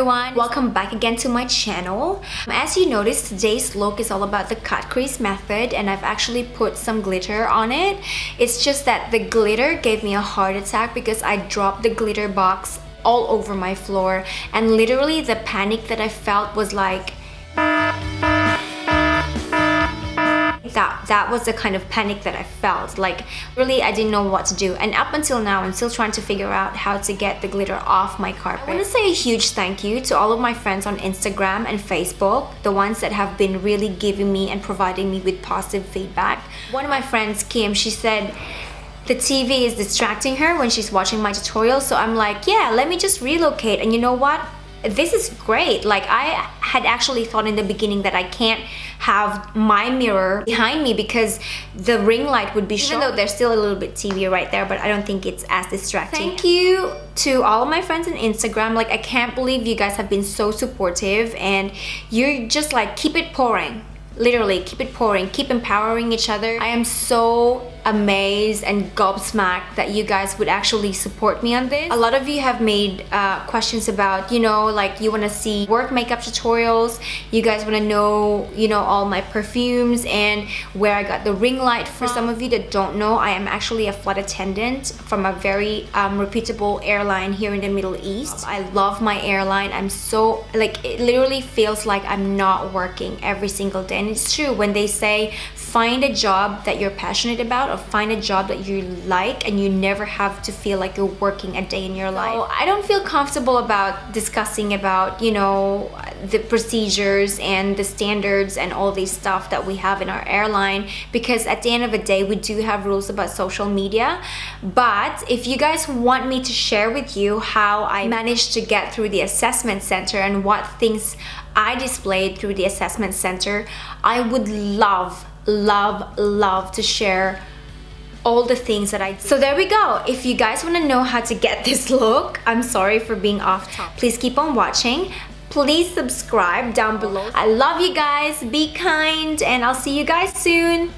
everyone, welcome back again to my channel. As you noticed, today's look is all about the cut crease method, and I've actually put some glitter on it. It's just that the glitter gave me a heart attack because I dropped the glitter box all over my floor, and literally the panic that I felt was like that was the kind of panic that I felt. Like, really, I didn't know what to do, and up until now I'm still trying to figure out how to get the glitter off my carpet. I want to say a huge thank you to all of my friends on Instagram and Facebook, the ones that have been really giving me and providing me with positive feedback. One of my friends, Kim, she said the TV is distracting her when she's watching my tutorials, so I'm like, yeah, let me just relocate. And you know what? This is great. Like, I had actually thought in the beginning that I can't have my mirror behind me because the ring light would be showing, even though there's still a little bit TV right there, but I don't think it's as distracting. Thank you to all of my friends on Instagram. Like, I can't believe you guys have been so supportive, and you're just like, keep it pouring. Literally, keep it pouring, keep empowering each other. I am so amazed and gobsmacked that you guys would actually support me on this. A lot of you have made questions about, you know, like, you want to see work makeup tutorials, you guys want to know, you know, all my perfumes and where I got the ring light from. For some of you that don't know, I am actually a flight attendant from a very reputable airline here in the Middle East. I love my airline. I'm so, like, it literally feels like I'm not working every single day. And it's true when they say find a job that you're passionate about, or find a job that you like, and you never have to feel like you're working a day in your life. So I don't feel comfortable about discussing about, you know, the procedures and the standards and all these stuff that we have in our airline, because at the end of the day we do have rules about social media. But if you guys want me to share with you how I managed to get through the assessment center and what things I displayed through the assessment center, I would love to share all the things that I did. So there we go. If you guys want to know how to get this look, I'm sorry for being off topic. Please keep on watching. Please subscribe down below. I love you guys. Be kind, and I'll see you guys soon.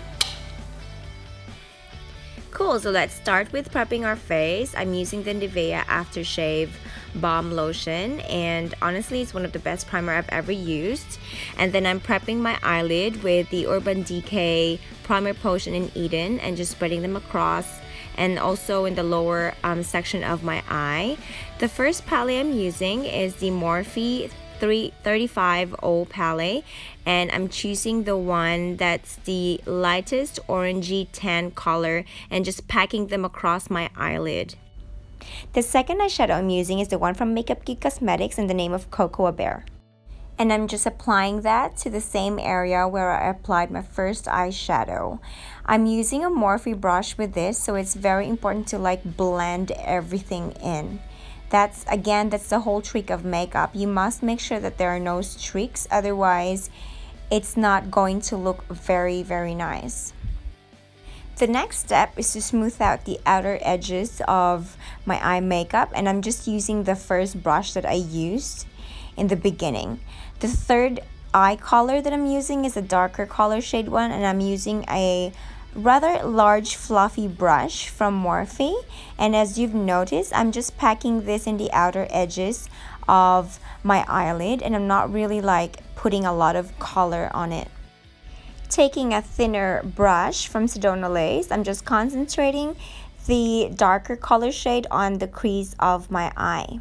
Cool, so let's start with prepping our face. I'm using the Nivea Aftershave Balm lotion, and honestly it's one of the best primer I've ever used. And then I'm prepping my eyelid with the Urban Decay Primer Potion in Eden and just spreading them across, and also in the lower section of my eye. The first palette I'm using is the Morphe 335O palette, and I'm choosing the one that's the lightest orangey tan color and just packing them across my eyelid. The second eyeshadow I'm using is the one from Makeup Geek Cosmetics in the name of Cocoa Bear, and I'm just applying that to the same area where I applied my first eyeshadow. I'm using a Morphe brush with this, so it's very important to like blend everything in. That's the whole trick of makeup. You must make sure that there are no streaks, otherwise it's not going to look very, very nice. The next step is to smooth out the outer edges of my eye makeup, and I'm just using the first brush that I used in the beginning. The third eye color that I'm using is a darker color shade one, and I'm using a rather large fluffy brush from Morphe, and as you've noticed, I'm just packing this in the outer edges of my eyelid, and I'm not really like putting a lot of color on it. Taking a thinner brush from Sedona Lace, I'm just concentrating the darker color shade on the crease of my eye.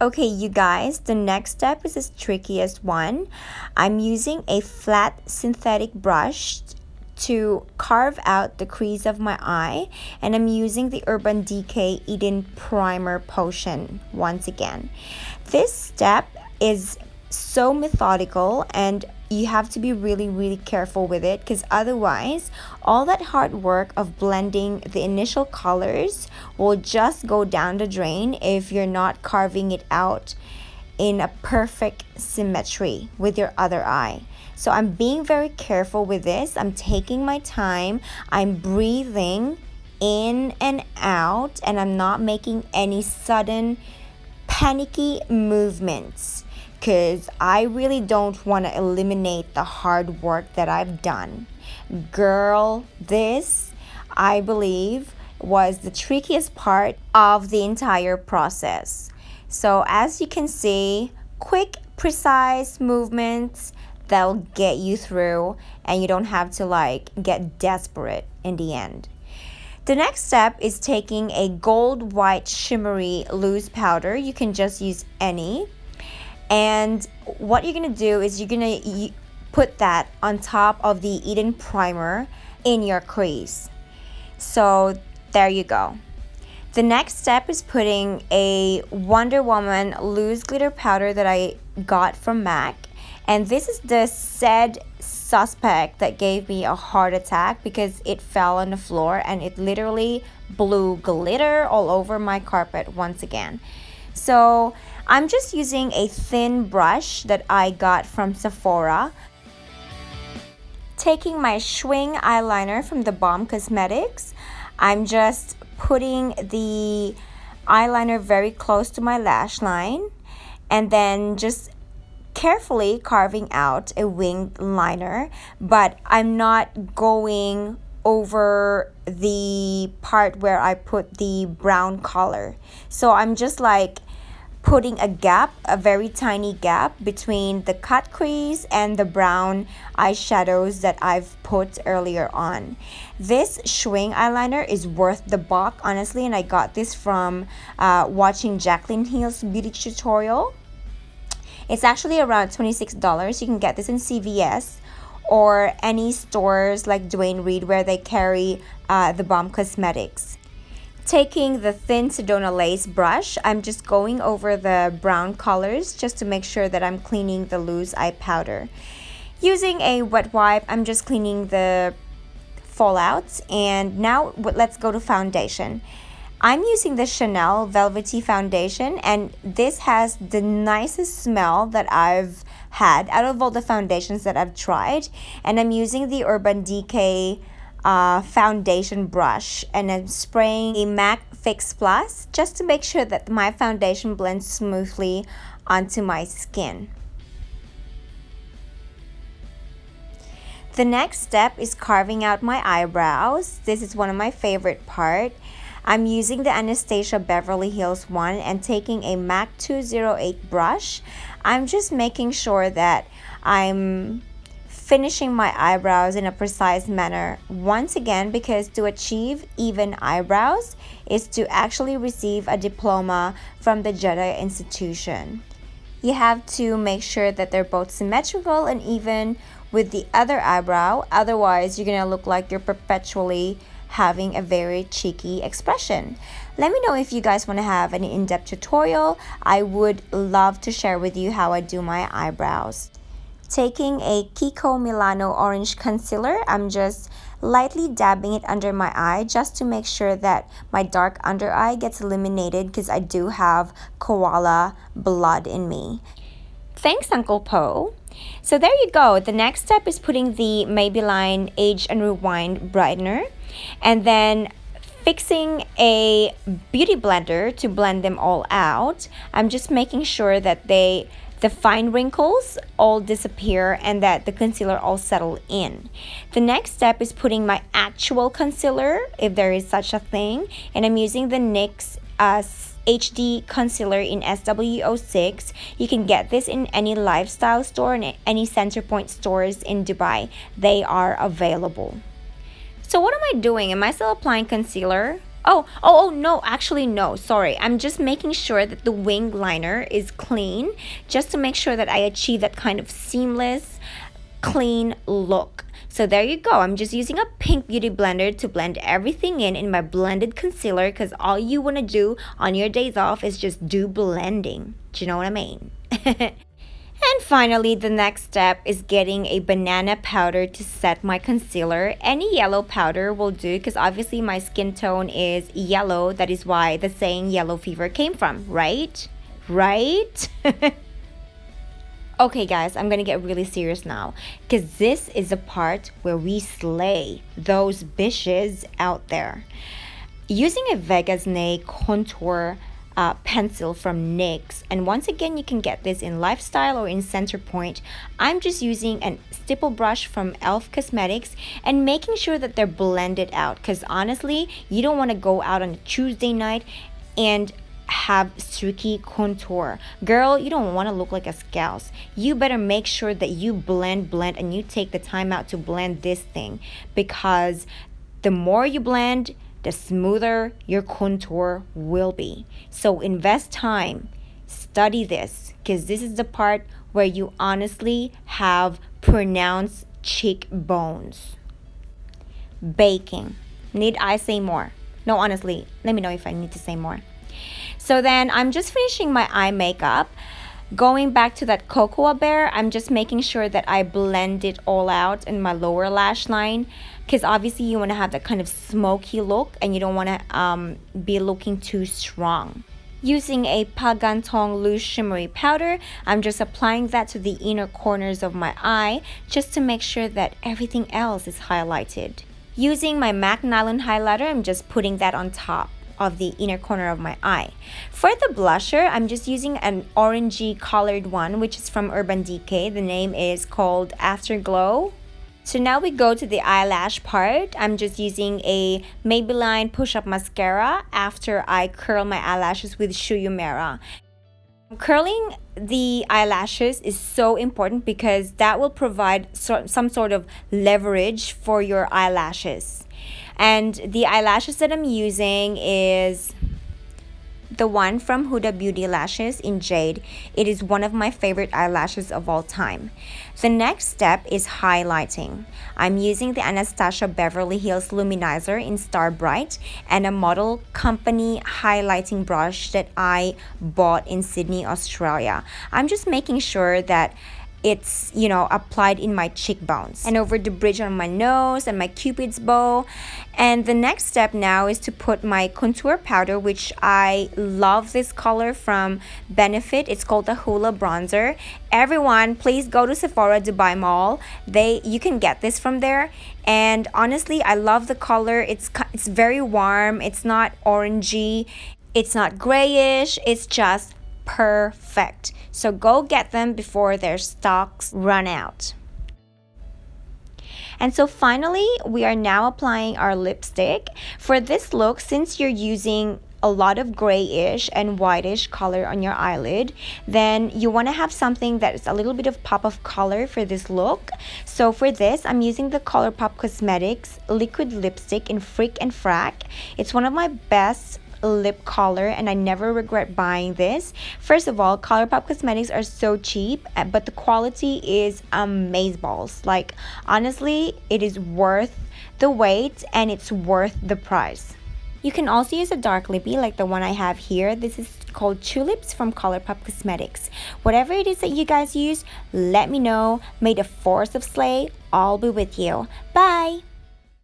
Okay, you guys, the next step is the trickiest one. I'm using a flat synthetic brush to carve out the crease of my eye, and I'm using the Urban Decay Eden Primer Potion once again. This step is so methodical, and you have to be really careful with it, because otherwise all that hard work of blending the initial colors will just go down the drain if you're not carving it out in a perfect symmetry with your other eye. So I'm being very careful with this. I'm taking my time. I'm breathing in and out, and I'm not making any sudden panicky movements, because I really don't want to eliminate the hard work that I've done. Girl, this, I believe, was the trickiest part of the entire process. So as you can see, quick, precise movements that'll get you through, and you don't have to like get desperate in the end. The next step is taking a gold white shimmery loose powder. You can just use any. And what you're gonna do is you're gonna put that on top of the Eden primer in your crease. So there you go. The next step is putting a Wonderwoman loose glitter powder that I got from MAC. And this is the said suspect that gave me a heart attack because it fell on the floor and it literally blew glitter all over my carpet once again. So I'm just using a thin brush that I got from Sephora. Taking my Schwing eyeliner from the Balm Cosmetics, I'm just putting the eyeliner very close to my lash line and then just carefully carving out a winged liner, but I'm not going over the part where I put the brown color. So I'm just like putting a gap, a very tiny gap between the cut crease and the brown eyeshadows that I've put earlier on. This Schwing eyeliner is worth the buck, honestly, and I got this from watching Jaclyn Hill's beauty tutorial. It's actually around $26. You can get this in CVS or any stores like Dwayne Reed where they carry the Balm Cosmetics. Taking the thin Sedona lace brush, I'm just going over the brown colors just to make sure that I'm cleaning the loose eye powder. Using a wet wipe, I'm just cleaning the fallouts. And now let's go to foundation. I'm using the Chanel Velvety Foundation, and this has the nicest smell that I've had out of all the foundations that I've tried. And I'm using the Urban Decay foundation brush, and I'm spraying a MAC Fix Plus just to make sure that my foundation blends smoothly onto my skin. The next step is carving out my eyebrows. This is one of my favorite parts. I'm using the Anastasia Beverly Hills one and taking a MAC 208 brush. I'm just making sure that I'm finishing my eyebrows in a precise manner once again, because to achieve even eyebrows is to actually receive a diploma from the Jedi institution. You have to make sure that they're both symmetrical and even with the other eyebrow, otherwise you're gonna look like you're perpetually having a very cheeky expression. Let me know if you guys want to have an in-depth tutorial. I would love to share with you how I do my eyebrows. Taking a Kiko Milano Orange Concealer, I'm just lightly dabbing it under my eye just to make sure that my dark under eye gets eliminated because I do have koala blood in me. Thanks, Uncle Po. So there you go. The next step is putting the Maybelline Age and Rewind Brightener and then fixing a beauty blender to blend them all out. I'm just making sure that the fine wrinkles all disappear and that the concealer all settle in. The next step is putting my actual concealer, if there is such a thing, and I'm using the NYX HD concealer in SW06. You can get this in any lifestyle store and any Centerpoint stores in Dubai. They are available. So what am I doing? Am I still applying concealer? Oh, no, actually no, sorry. I'm just making sure that the wing liner is clean just to make sure that I achieve that kind of seamless, clean look. So there you go. I'm just using a pink beauty blender to blend everything in my blended concealer, because all you want to do on your days off is just do blending. Do you know what I mean? And finally, the next step is getting a banana powder to set my concealer. Any yellow powder will do because obviously my skin tone is yellow. That is why the saying yellow fever came from, right? Right? Okay guys, I'm gonna get really serious now because this is the part where we slay those bitches out there. Using a Vegas Nay contour pencil from NYX, and once again you can get this in Lifestyle or in Centerpoint. I'm just using a stipple brush from e.l.f. Cosmetics and making sure that they're blended out, because honestly you don't want to go out on a Tuesday night and have streaky contour. Girl, you don't want to look like a scouse. You better make sure that you blend and you take the time out to blend this thing, because the more you blend, the smoother your contour will be. So invest time, study this, because this is the part where you honestly have pronounced cheekbones. Baking. Need I say more? No, honestly, let me know if I need to say more. So then I'm just finishing my eye makeup. Going back to that Cocoa Bear, I'm just making sure that I blend it all out in my lower lash line, because obviously you want to have that kind of smoky look and you don't want to be looking too strong. Using a Palgantong loose shimmery powder, I'm just applying that to the inner corners of my eye just to make sure that everything else is highlighted. Using my MAC Nylon highlighter, I'm just putting that on top of the inner corner of my eye. For the blusher, I'm just using an orangey colored one, which is from Urban Decay. The name is called Afterglow. So now we go to the eyelash part. I'm just using a Maybelline push-up mascara after I curl my eyelashes with Shimmery. Curling the eyelashes is so important because that will provide some sort of leverage for your eyelashes. And the eyelashes that I'm using is the one from Huda Beauty Lashes in Jade. It is one of my favorite eyelashes of all time. The next step is highlighting. I'm using the Anastasia Beverly Hills Luminizer in Star Bright and a Model Company highlighting brush that I bought in Sydney, Australia. I'm just making sure that it's, applied in my cheekbones and over the bridge on my nose and my cupid's bow. And the next step now is to put my contour powder, which I love this color from Benefit. It's called the Hula Bronzer. Everyone, please go to Sephora Dubai Mall. You can get this from there. And honestly, I love the color. It's very warm. It's not orangey. It's not grayish. It's just perfect. So go get them before their stocks run out. And so finally, we are now applying our lipstick. For this look, since you're using a lot of grayish and whitish color on your eyelid, then you want to have something that is a little bit of pop of color for this look. So for this, I'm using the ColourPop Cosmetics liquid lipstick in Fric and Frac. It's one of my best lip color and I never regret buying this. First of all, ColourPop Cosmetics are so cheap, but the quality is amazeballs. Like, honestly, it is worth the wait and it's worth the price. You can also use a dark lippy like the one I have here. This is called Tulips from ColourPop Cosmetics. Whatever it is that you guys use, let me know. May the force of slay all be with you. Bye!